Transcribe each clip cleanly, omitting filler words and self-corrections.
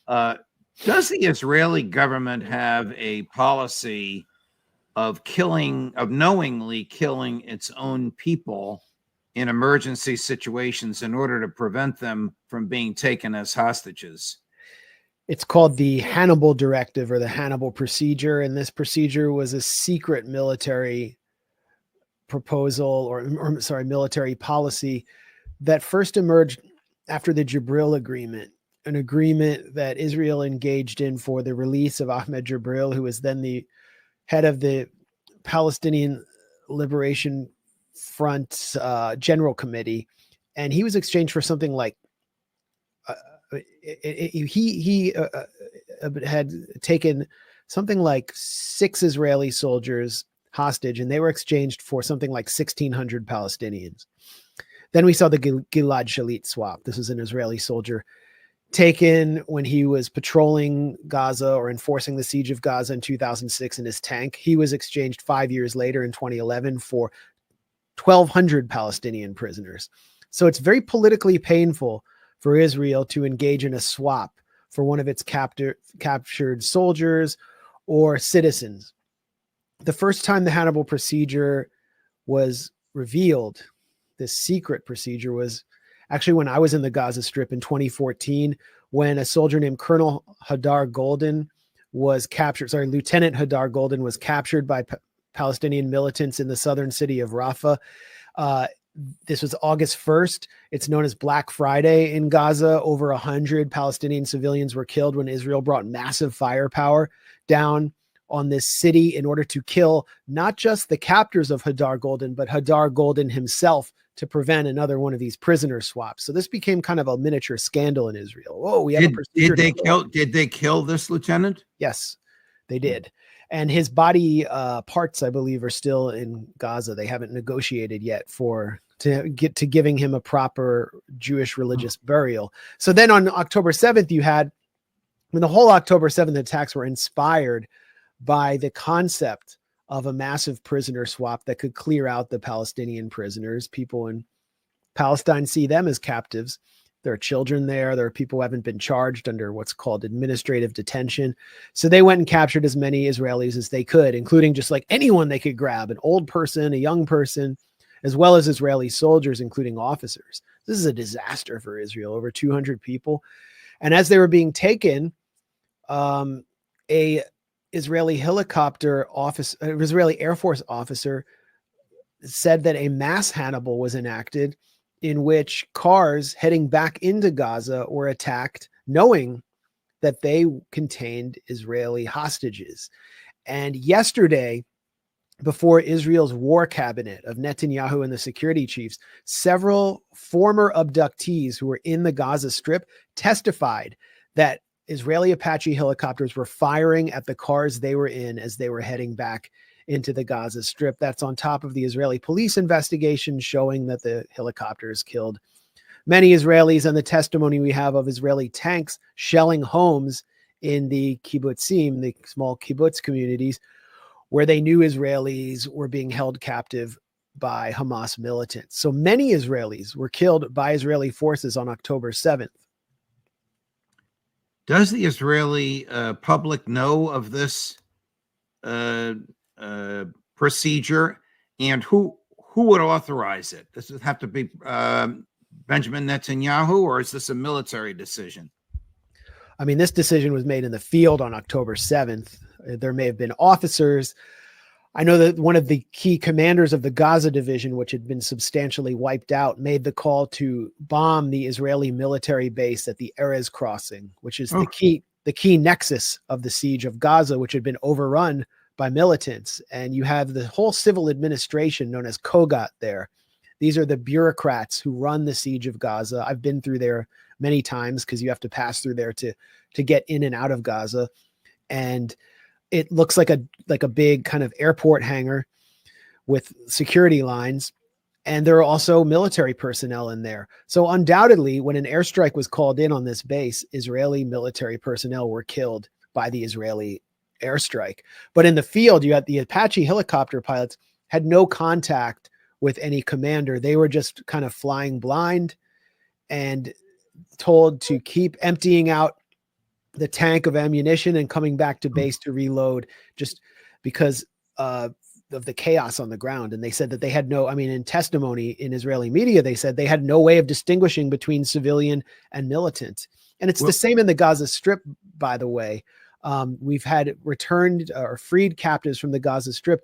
Uh, does the Israeli government have a policy of knowingly killing its own people in emergency situations in order to prevent them from being taken as hostages? It's called the Hannibal Directive or the Hannibal Procedure. And this procedure was a secret military proposal or military policy that first emerged after the Jibril Agreement, an agreement that Israel engaged in for the release of Ahmed Jibril, who was then the head of the Palestinian Liberation Front General Committee. And he was exchanged for something like he had taken something like 6 Israeli soldiers hostage, and they were exchanged for something like 1,600 Palestinians. Then we saw the Gilad Shalit swap. This is an Israeli soldier taken when he was patrolling Gaza or enforcing the siege of Gaza in 2006 in his tank. He was exchanged 5 years later in 2011 for 1,200 Palestinian prisoners. So it's very politically painful for Israel to engage in a swap for one of its captured soldiers or citizens. The first time the Hannibal procedure was revealed, this secret procedure, was actually when I was in the Gaza Strip in 2014, when a soldier named Colonel Hadar Golden was captured. Lieutenant Hadar Golden was captured by Palestinian militants in the southern city of Rafah. This was August 1st. It's known as Black Friday in Gaza. Over 100 Palestinian civilians were killed when Israel brought massive firepower down on this city in order to kill not just the captors of Hadar Golden, but Hadar Golden himself, to prevent another one of these prisoner swaps. So this became kind of a miniature scandal in Israel. Oh, we have a procedure. Did they kill this lieutenant? Yes, they did. And his body parts, I believe, are still in Gaza. They haven't negotiated yet to get to giving him a proper Jewish religious burial. So then on October 7th, the whole October 7th attacks were inspired by the concept of a massive prisoner swap that could clear out the Palestinian prisoners. People in Palestine see them as captives. There are children there. There are people who haven't been charged under what's called administrative detention. So they went and captured as many Israelis as they could, including just like anyone they could grab, an old person, a young person, as well as Israeli soldiers, including officers. This is a disaster for Israel, over 200 people. And as they were being taken, a Israeli Israeli Air Force officer said that a mass Hannibal was enacted in which cars heading back into Gaza were attacked, knowing that they contained Israeli hostages. And yesterday, before Israel's war cabinet of Netanyahu and the security chiefs, several former abductees who were in the Gaza Strip testified that Israeli Apache helicopters were firing at the cars they were in as they were heading back into the Gaza Strip. That's on top of the Israeli police investigation showing that the helicopters killed many Israelis, and the testimony we have of Israeli tanks shelling homes in the kibbutzim, the small kibbutz communities, where they knew Israelis were being held captive by Hamas militants. So many Israelis were killed by Israeli forces on October 7th. Does the Israeli public know of this procedure, and who would authorize it? Does it have to be Benjamin Netanyahu, or is this a military decision? I mean, this decision was made in the field on October 7th. There may have been officers. I know that one of the key commanders of the Gaza division, which had been substantially wiped out, made the call to bomb the Israeli military base at the Erez crossing, which is the key nexus of the siege of Gaza, which had been overrun by militants. And you have the whole civil administration known as Kogat there. These are the bureaucrats who run the siege of Gaza. I've been through there many times because you have to pass through there to get in and out of Gaza. And it looks like a big kind of airport hangar with security lines. And there are also military personnel in there. So undoubtedly, when an airstrike was called in on this base, Israeli military personnel were killed by the Israeli airstrike. But in the field, you had the Apache helicopter pilots had no contact with any commander. They were just kind of flying blind and told to keep emptying out the tank of ammunition and coming back to base to reload, just because of the chaos on the ground. And they said that they had no, I mean, in testimony in Israeli media, they said they had no way of distinguishing between civilian and militant. And it's the same in the Gaza Strip, by the way. We've had returned or freed captives from the Gaza Strip,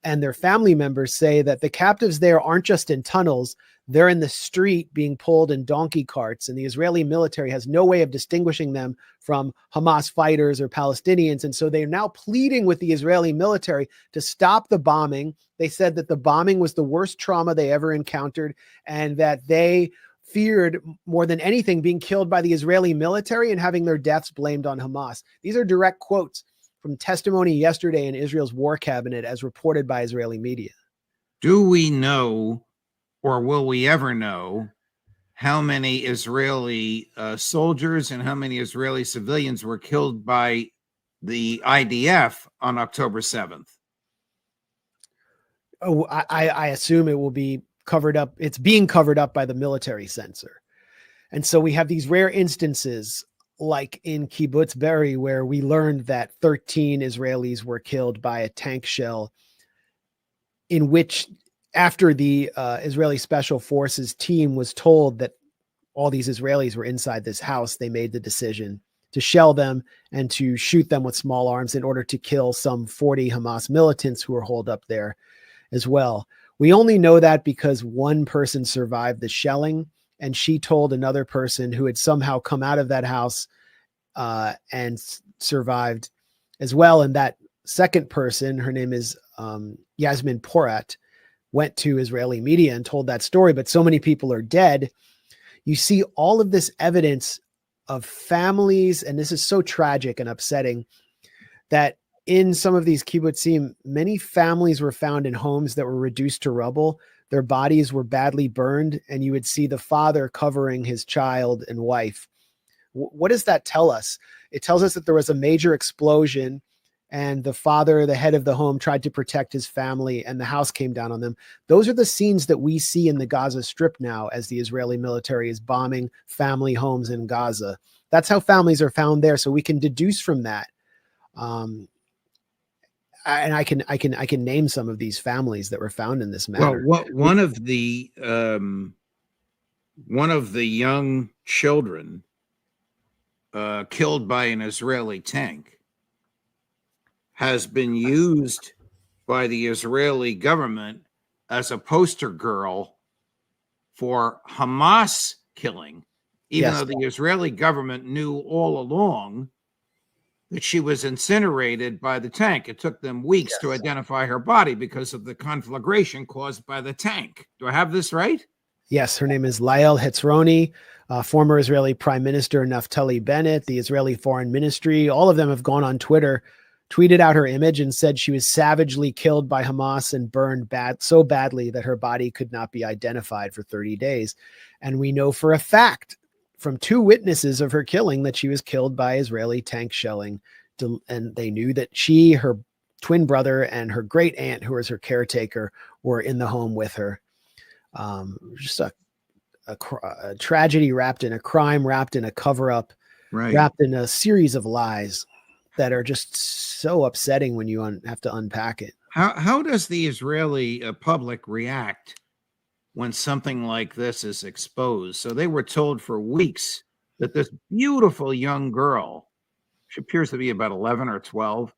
and their family members say that the captives there aren't just in tunnels. They're in the street being pulled in donkey carts, and the Israeli military has no way of distinguishing them from Hamas fighters or Palestinians. And so they're now pleading with the Israeli military to stop the bombing. They said that the bombing was the worst trauma they ever encountered, and that they feared more than anything being killed by the Israeli military and having their deaths blamed on Hamas. These are direct quotes from testimony yesterday in Israel's war cabinet as reported by Israeli media. Do we know, or will we ever know, how many Israeli soldiers and how many Israeli civilians were killed by the IDF on October 7th? Oh, I assume it will be covered up. It's being covered up by the military censor. And so we have these rare instances like in Kibbutz Be'eri, where we learned that 13 Israelis were killed by a tank shell, in which after the Israeli Special Forces team was told that all these Israelis were inside this house, they made the decision to shell them and to shoot them with small arms in order to kill some 40 Hamas militants who were holed up there as well. We only know that because one person survived the shelling, and she told another person who had somehow come out of that house and survived as well. And that second person, her name is Yasmin Porat, went to Israeli media and told that story, but so many people are dead. You see all of this evidence of families, and this is so tragic and upsetting, that in some of these kibbutzim, many families were found in homes that were reduced to rubble. Their bodies were badly burned, and you would see the father covering his child and wife. What does that tell us? It tells us that there was a major explosion, and the father, the head of the home, tried to protect his family, and the house came down on them. Those are the scenes that we see in the Gaza Strip now as the Israeli military is bombing family homes in Gaza. That's how families are found there. So we can deduce from that. And I can name some of these families that were found in this manner. Well, one of the young children killed by an Israeli tank has been used by the Israeli government as a poster girl for Hamas killing, even though the Israeli government knew all along that she was incinerated by the tank. It took them weeks to identify her body because of the conflagration caused by the tank. Do I have this right? Yes, her name is Lael Hetzroni, former Israeli Prime Minister Naftali Bennett, the Israeli Foreign Ministry. All of them have gone on Twitter, tweeted out her image, and said she was savagely killed by Hamas and burned so badly that her body could not be identified for 30 days. And we know for a fact from 2 witnesses of her killing that she was killed by Israeli tank shelling. And they knew that she, her twin brother, and her great aunt, who was her caretaker, were in the home with her. Just a tragedy wrapped in a crime, wrapped in a cover-up, wrapped in a series of lies that are just so upsetting when you have to unpack it. How does the Israeli public react when something like this is exposed? So they were told for weeks that this beautiful young girl, she appears to be about 11 or 12,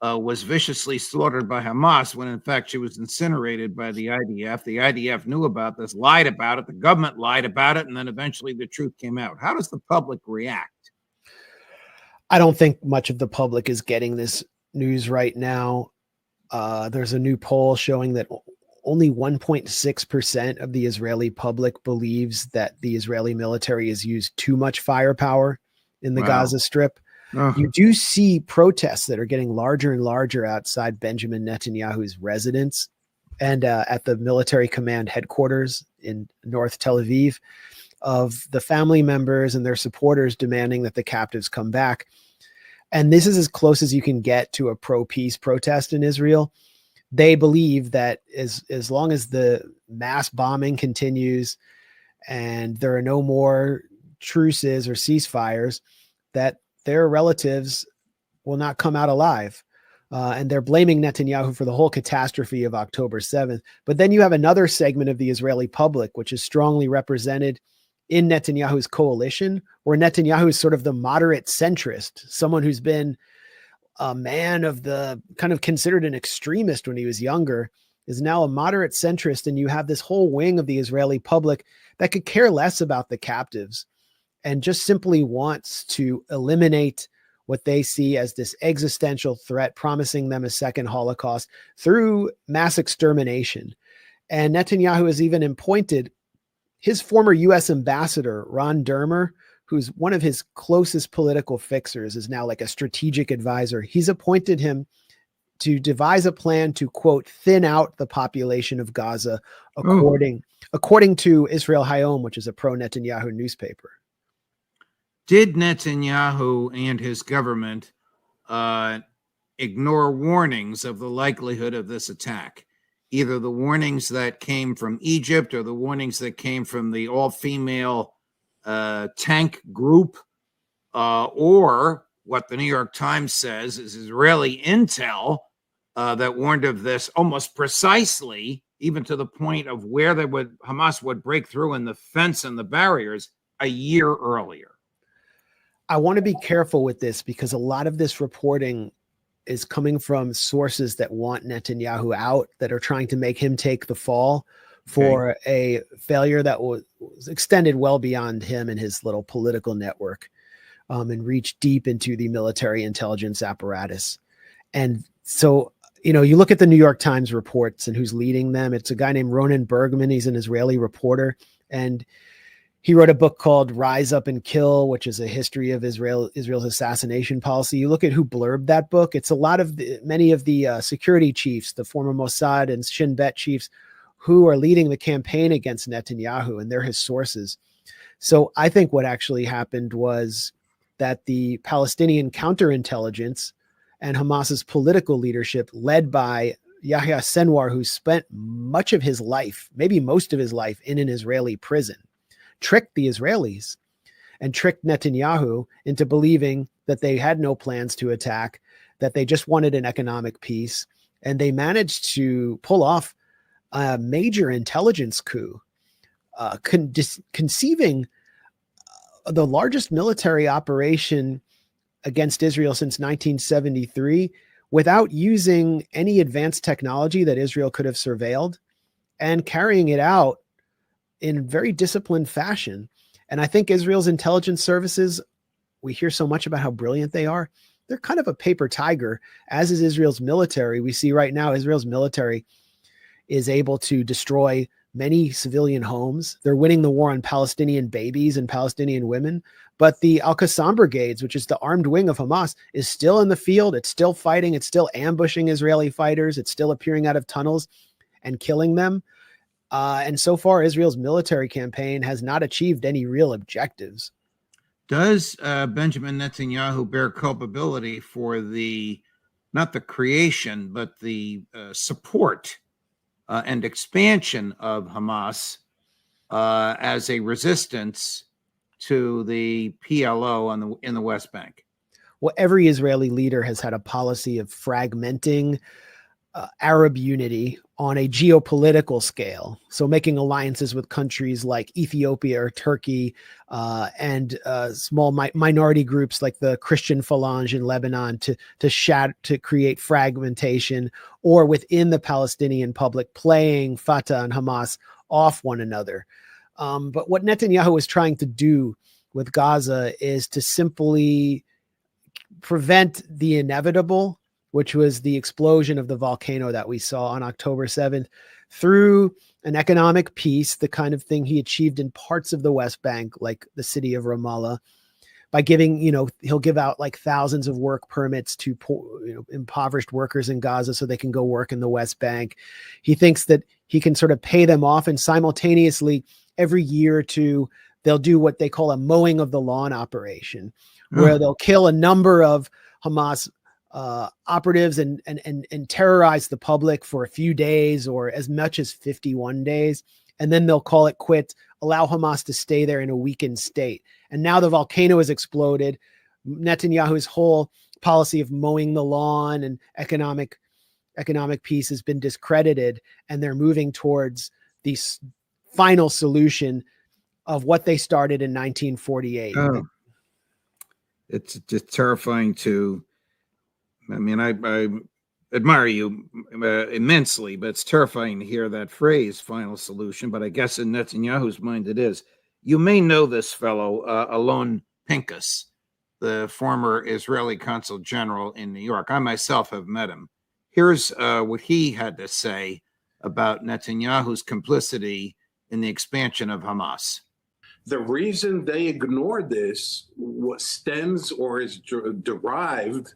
was viciously slaughtered by Hamas when in fact she was incinerated by the IDF. The IDF knew about this, lied about it, the government lied about it, and then eventually the truth came out. How does the public react? I don't think much of the public is getting this news right now. There's a new poll showing that only 1.6% of the Israeli public believes that the Israeli military has used too much firepower in the Gaza Strip. You do see protests that are getting larger and larger outside Benjamin Netanyahu's residence and at the military command headquarters in North Tel Aviv, of the family members and their supporters demanding that the captives come back. And this is as close as you can get to a pro-peace protest in Israel. They believe that as long as the mass bombing continues and there are no more truces or ceasefires, that their relatives will not come out alive. And they're blaming Netanyahu for the whole catastrophe of October 7th. But then you have another segment of the Israeli public, which is strongly represented in Netanyahu's coalition, where Netanyahu is sort of the moderate centrist, someone who's been a man of the kind of considered an extremist when he was younger, is now a moderate centrist. And you have this whole wing of the Israeli public that could care less about the captives and just simply wants to eliminate what they see as this existential threat, promising them a second Holocaust through mass extermination. And Netanyahu has even appointed his former U.S. ambassador, Ron Dermer, who's one of his closest political fixers, is now like a strategic advisor. He's appointed him to devise a plan to, quote, thin out the population of Gaza, according to Israel Hayom, which is a pro-Netanyahu newspaper. Did Netanyahu and his government ignore warnings of the likelihood of this attack? Either the warnings that came from Egypt or the warnings that came from the all-female tank group, or what the New York Times says is Israeli intel that warned of this almost precisely, even to the point of where Hamas would break through in the fence and the barriers a year earlier. I want to be careful with this because a lot of this reporting is coming from sources that want Netanyahu out, that are trying to make him take the fall for a failure that was extended well beyond him and his little political network, and reached deep into the military intelligence apparatus. And so, you know, you look at the New York Times reports and who's leading them. It's a guy named Ronan Bergman. He's an Israeli reporter, and he wrote a book called Rise Up and Kill, which is a history of Israel's assassination policy. You look at who blurbed that book. It's a lot of many of the security chiefs, the former Mossad and Shin Bet chiefs, who are leading the campaign against Netanyahu, and they're his sources. So I think what actually happened was that the Palestinian counterintelligence and Hamas's political leadership, led by Yahya Senwar, who spent much of his life, maybe most of his life, in an Israeli prison, tricked the Israelis and tricked Netanyahu into believing that they had no plans to attack, that they just wanted an economic peace. And they managed to pull off a major intelligence coup, conceiving the largest military operation against Israel since 1973 without using any advanced technology that Israel could have surveilled, and carrying it out in very disciplined fashion. And I think Israel's intelligence services, we hear so much about how brilliant they are. They're kind of a paper tiger, as is Israel's military. We see right now Israel's military is able to destroy many civilian homes. They're winning the war on Palestinian babies and Palestinian women. But the Al-Qassam brigades, which is the armed wing of Hamas, is still in the field. It's still fighting. It's still ambushing Israeli fighters. It's still appearing out of tunnels and killing them. And so far, Israel's military campaign has not achieved any real objectives. Does Benjamin Netanyahu bear culpability for not the creation, but the support and expansion of Hamas as a resistance to the PLO in the West Bank? Well, every Israeli leader has had a policy of fragmenting Arab unity on a geopolitical scale. So making alliances with countries like Ethiopia or Turkey, and small minority groups like the Christian Phalange in Lebanon to create fragmentation, or within the Palestinian public playing Fatah and Hamas off one another. But what Netanyahu is trying to do with Gaza is to simply prevent the inevitable, which was the explosion of the volcano that we saw on October 7th, through an economic peace, the kind of thing he achieved in parts of the West Bank, like the city of Ramallah, by giving, he'll give out like thousands of work permits to impoverished workers in Gaza so they can go work in the West Bank. He thinks that he can sort of pay them off, and simultaneously every year or two, they'll do what they call a mowing of the lawn operation, where they'll kill a number of Hamas operatives and terrorize the public for a few days, or as much as 51 days. And then they'll call it quits, allow Hamas to stay there in a weakened state. And now the volcano has exploded. Netanyahu's whole policy of mowing the lawn and economic peace has been discredited, and they're moving towards the final solution of what they started in 1948. Oh, it's just terrifying to. I mean, I admire you immensely, but it's terrifying to hear that phrase, final solution. But I guess in Netanyahu's mind, it is. You may know this fellow, Alon Pincus, the former Israeli consul general in New York. I myself have met him. Here's what he had to say about Netanyahu's complicity in the expansion of Hamas. The reason they ignored this stems or is derived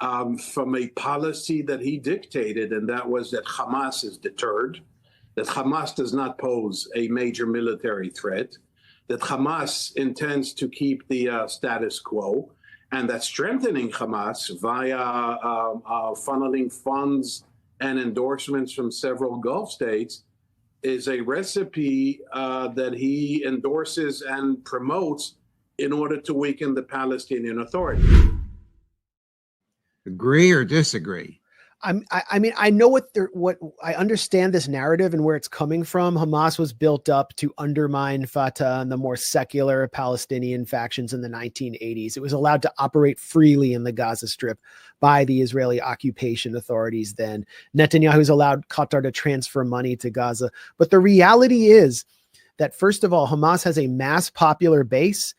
from a policy that he dictated, and that was that Hamas is deterred, that Hamas does not pose a major military threat, that Hamas intends to keep the status quo, and that strengthening Hamas via funneling funds and endorsements from several Gulf states is a recipe that he endorses and promotes in order to weaken the Palestinian Authority. Agree or disagree? I mean, I know what I understand this narrative and where it's coming from. Hamas was built up to undermine Fatah and the more secular Palestinian factions in the 1980s. It was allowed to operate freely in the Gaza Strip by the Israeli occupation authorities then. Netanyahu's allowed Qatar to transfer money to Gaza. But the reality is that, first of all, Hamas has a mass popular base.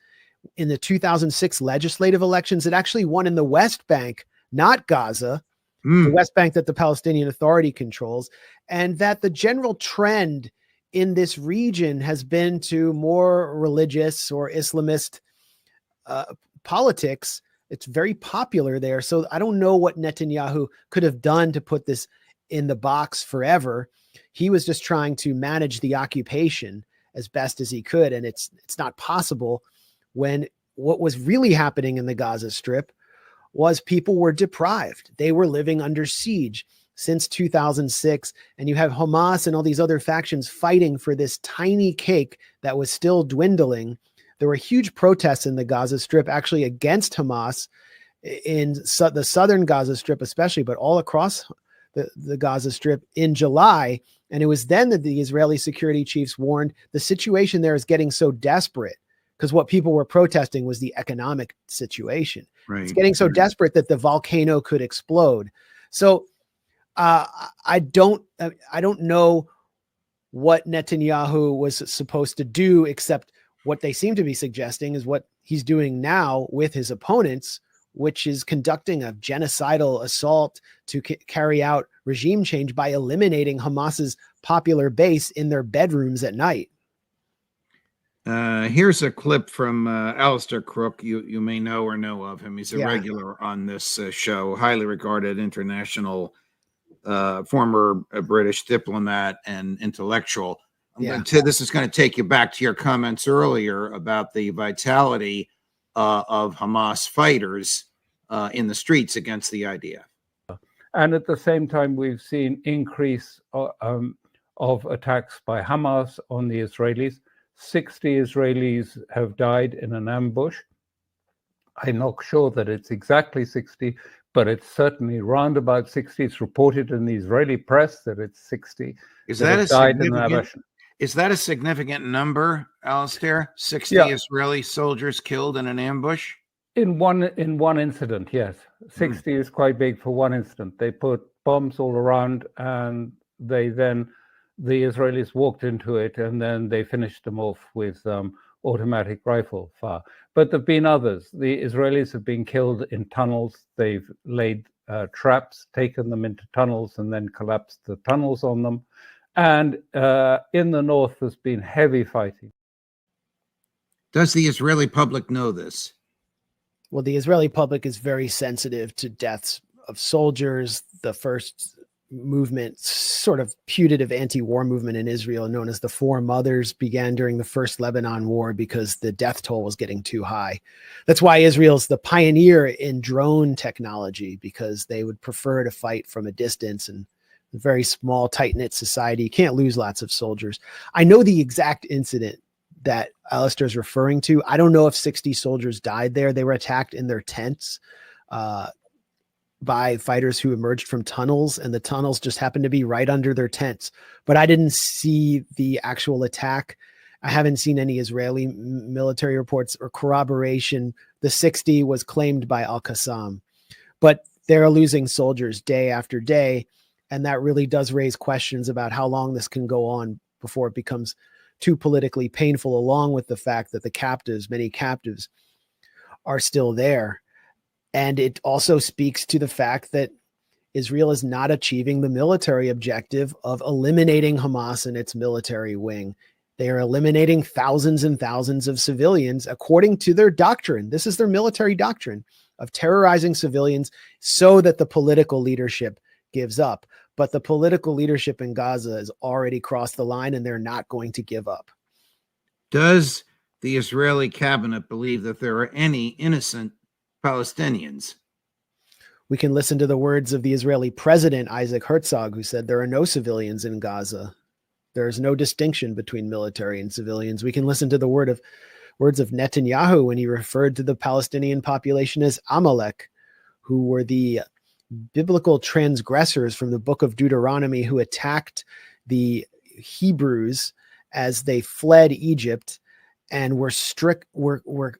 In the 2006 legislative elections, it actually won in the West Bank, not Gaza. The West Bank that the Palestinian Authority controls, and that the general trend in this region has been to more religious or Islamist politics. It's very popular there. So I don't know what Netanyahu could have done to put this in the box forever. He was just trying to manage the occupation as best as he could. And it's not possible when what was really happening in the Gaza Strip was people were deprived. They were living under siege since 2006. And you have Hamas and all these other factions fighting for this tiny cake that was still dwindling. There were huge protests in the Gaza Strip, actually against Hamas in the southern Gaza Strip, especially, but all across the Gaza Strip in July. And it was then that the Israeli security chiefs warned the situation there is getting so desperate, because what people were protesting was the economic situation. Right. It's getting so desperate that the volcano could explode. So I don't know what Netanyahu was supposed to do, except what they seem to be suggesting is what he's doing now with his opponents, which is conducting a genocidal assault to carry out regime change by eliminating Hamas's popular base in their bedrooms at night. Here's a clip from Alistair Crook. You may know or know of him. He's a regular on this show, highly regarded international, former British diplomat and intellectual. This is going to take you back to your comments earlier about the vitality of Hamas fighters in the streets against the IDF. And at the same time, we've seen increase of attacks by Hamas on the Israelis. 60 Israelis have died in an ambush. I'm not sure that it's exactly 60, but it's certainly round about 60. It's reported in the Israeli press that it's 60. Is that a significant number, Alistair? 60 Israeli soldiers killed in an ambush? In one incident, yes. 60 is quite big for one incident. They put bombs all around, and the Israelis walked into it, and then they finished them off with automatic rifle fire. But there have been others. The Israelis have been killed in tunnels. They've laid traps, taken them into tunnels, and then collapsed the tunnels on them. And in the north, there's been heavy fighting. Does the Israeli public know this? Well, the Israeli public is very sensitive to deaths of soldiers. The first movement, sort of putative anti-war movement in Israel, known as the Four Mothers, began during the first Lebanon War because the death toll was getting too high. That's why Israel's the pioneer in drone technology, because they would prefer to fight from a distance, and a very small, tight-knit society. You can't lose lots of soldiers. I know the exact incident that Alistair is referring to. I don't know if 60 soldiers died there. They were attacked in their tents by fighters who emerged from tunnels, and the tunnels just happened to be right under their tents. But I didn't see the actual attack. I haven't seen any Israeli military reports or corroboration. The 60 was claimed by Al-Qassam, but they're losing soldiers day after day. And that really does raise questions about how long this can go on before it becomes too politically painful, along with the fact that the captives, many captives, are still there. And it also speaks to the fact that Israel is not achieving the military objective of eliminating Hamas and its military wing. They are eliminating thousands and thousands of civilians according to their doctrine. This is their military doctrine of terrorizing civilians so that the political leadership gives up. But the political leadership in Gaza has already crossed the line, and they're not going to give up. Does the Israeli cabinet believe that there are any innocent Palestinians? We can listen to the words of the Israeli president, Isaac Herzog, who said there are no civilians in Gaza. There is no distinction between military and civilians. We can listen to the words of Netanyahu when he referred to the Palestinian population as Amalek, who were the biblical transgressors from the book of Deuteronomy who attacked the Hebrews as they fled Egypt and were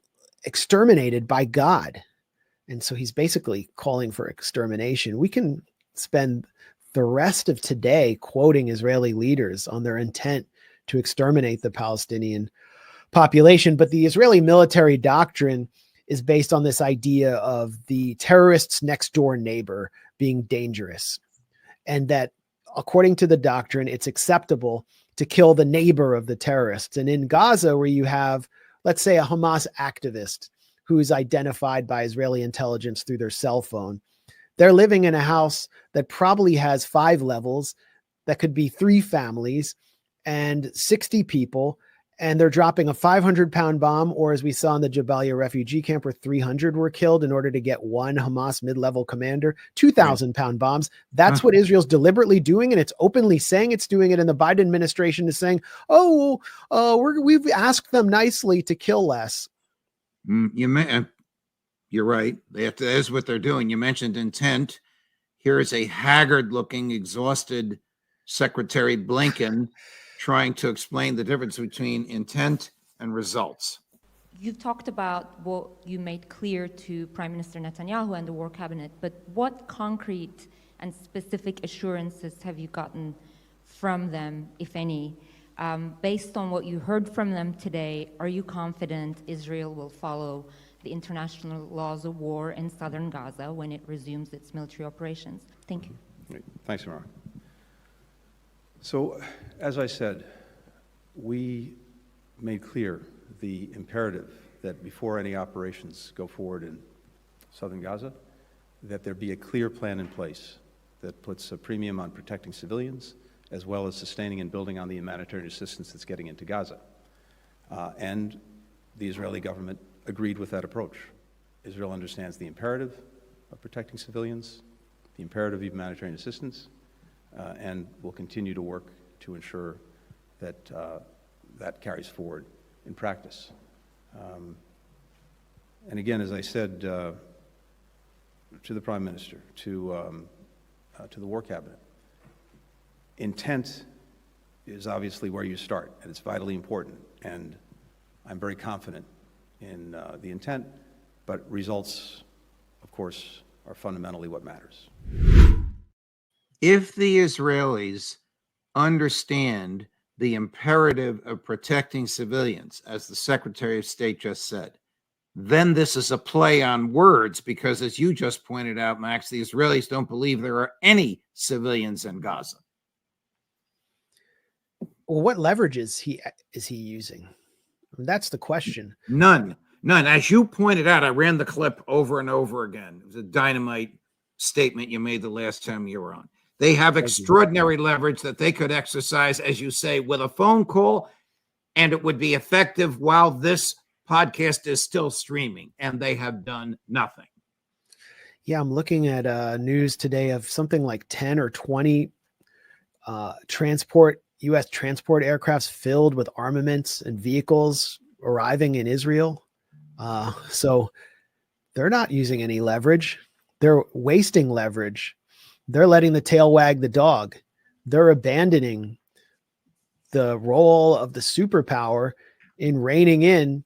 exterminated by God. And so he's basically calling for extermination. We can spend the rest of today quoting Israeli leaders on their intent to exterminate the Palestinian population. But the Israeli military doctrine is based on this idea of the terrorist's next door neighbor being dangerous. And that according to the doctrine, it's acceptable to kill the neighbor of the terrorists. And in Gaza, where you have, let's say, a Hamas activist who is identified by Israeli intelligence through their cell phone, they're living in a house that probably has 5 levels, that could be 3 families and 60 people, and they're dropping a 500-pound bomb, or as we saw in the Jabalia refugee camp where 300 were killed in order to get one Hamas mid-level commander, 2,000-pound bombs. That's what Israel's deliberately doing, and it's openly saying it's doing it, and the Biden administration is saying, we've asked them nicely to kill less. You're right. That is what they're doing. You mentioned intent. Here is a haggard-looking, exhausted Secretary Blinken trying to explain the difference between intent and results. You've talked about what you made clear to Prime Minister Netanyahu and the War Cabinet, but what concrete and specific assurances have you gotten from them, if any? Based on what you heard from them today, are you confident Israel will follow the international laws of war in southern Gaza when it resumes its military operations? Thank you. Thanks, Samara. So, as I said, we made clear the imperative that before any operations go forward in southern Gaza, that there be a clear plan in place that puts a premium on protecting civilians, as well as sustaining and building on the humanitarian assistance that's getting into Gaza. And the Israeli government agreed with that approach. Israel understands the imperative of protecting civilians, the imperative of humanitarian assistance, and will continue to work to ensure that that carries forward in practice. And again, as I said to the Prime Minister, to the War Cabinet, intent is obviously where you start, and it's vitally important. And I'm very confident in the intent, but results, of course, are fundamentally what matters. If the Israelis understand the imperative of protecting civilians, as the Secretary of State just said, then this is a play on words, because as you just pointed out, Max, the Israelis don't believe there are any civilians in Gaza. Well, what leverage is he using? I mean, that's the question. None. As you pointed out, I ran the clip over and over again. It was a dynamite statement you made the last time you were on. They have extraordinary leverage that they could exercise, as you say, with a phone call, and it would be effective while this podcast is still streaming, and they have done nothing. Yeah, I'm looking at news today of something like 10 or 20 transport U.S. transport aircrafts filled with armaments and vehicles arriving in Israel. So they're not using any leverage. They're wasting leverage. They're letting the tail wag the dog. They're abandoning the role of the superpower in reining in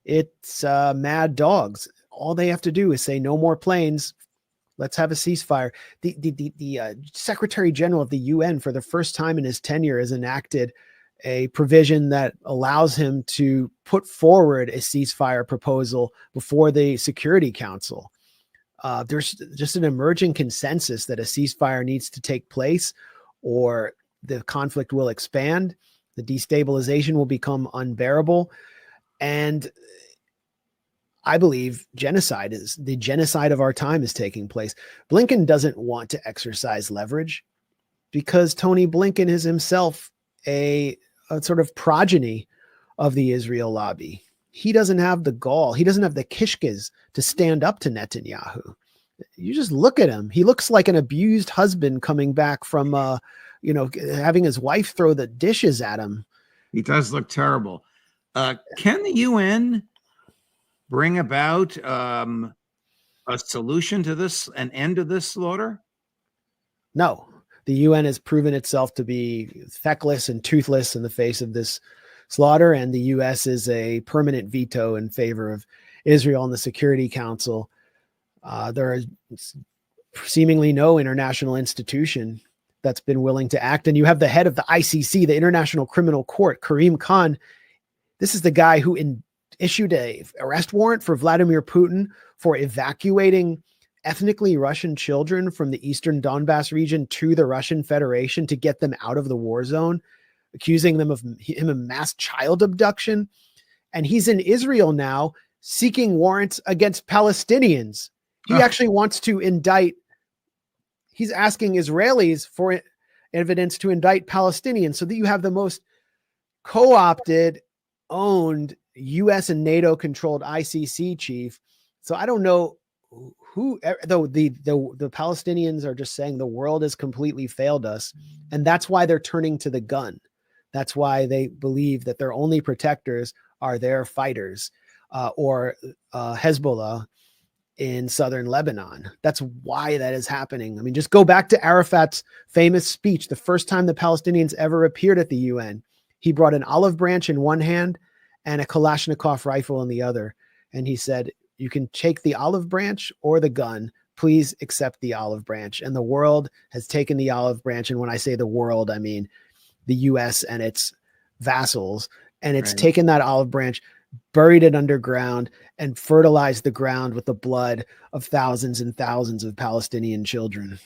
its mad dogs. All they have to do is say no more planes. Let's have a ceasefire. The Secretary General of the UN, for the first time in his tenure, has enacted a provision that allows him to put forward a ceasefire proposal before the Security Council. There's just an emerging consensus that a ceasefire needs to take place, or the conflict will expand, the destabilization will become unbearable, and I believe the genocide of our time is taking place. Blinken doesn't want to exercise leverage because Tony Blinken is himself a sort of progeny of the Israel lobby. He doesn't have the gall. He doesn't have the kishkas to stand up to Netanyahu. You just look at him. He looks like an abused husband coming back from, having his wife throw the dishes at him. He does look terrible. Can the UN bring about a solution to this, an end to this slaughter? No. The UN has proven itself to be feckless and toothless in the face of this slaughter, and the U.S. is a permanent veto in favor of Israel in the Security Council. There is seemingly no international institution that's been willing to act. And you have the head of the ICC, the International Criminal Court, Karim Khan. This is the guy who issued an arrest warrant for Vladimir Putin for evacuating ethnically Russian children from the eastern Donbass region to the Russian Federation to get them out of the war zone, accusing them of mass child abduction. And he's in Israel now seeking warrants against Palestinians. He actually wants to indict. He's asking Israelis for evidence to indict Palestinians, so that you have the most co-opted, owned U.S. and NATO controlled ICC chief. So I don't know who, though the Palestinians are just saying the world has completely failed us. And that's why they're turning to the gun. That's why they believe that their only protectors are their fighters or Hezbollah in southern Lebanon. That's why that is happening. I mean, just go back to Arafat's famous speech. The first time the Palestinians ever appeared at the UN, he brought an olive branch in one hand and a Kalashnikov rifle in the other. And he said, you can take the olive branch or the gun. Please accept the olive branch. And the world has taken the olive branch. And when I say the world, I mean the US and its vassals. And it's taken that olive branch, buried it underground, and fertilized the ground with the blood of thousands and thousands of Palestinian children.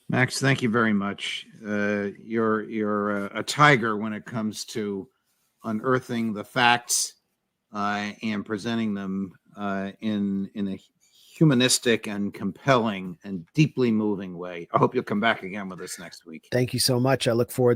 Max, thank you very much. You're a tiger when it comes to unearthing the facts and presenting them in a humanistic and compelling and deeply moving way. I hope you'll come back again with us next week. Thank you so much. I look forward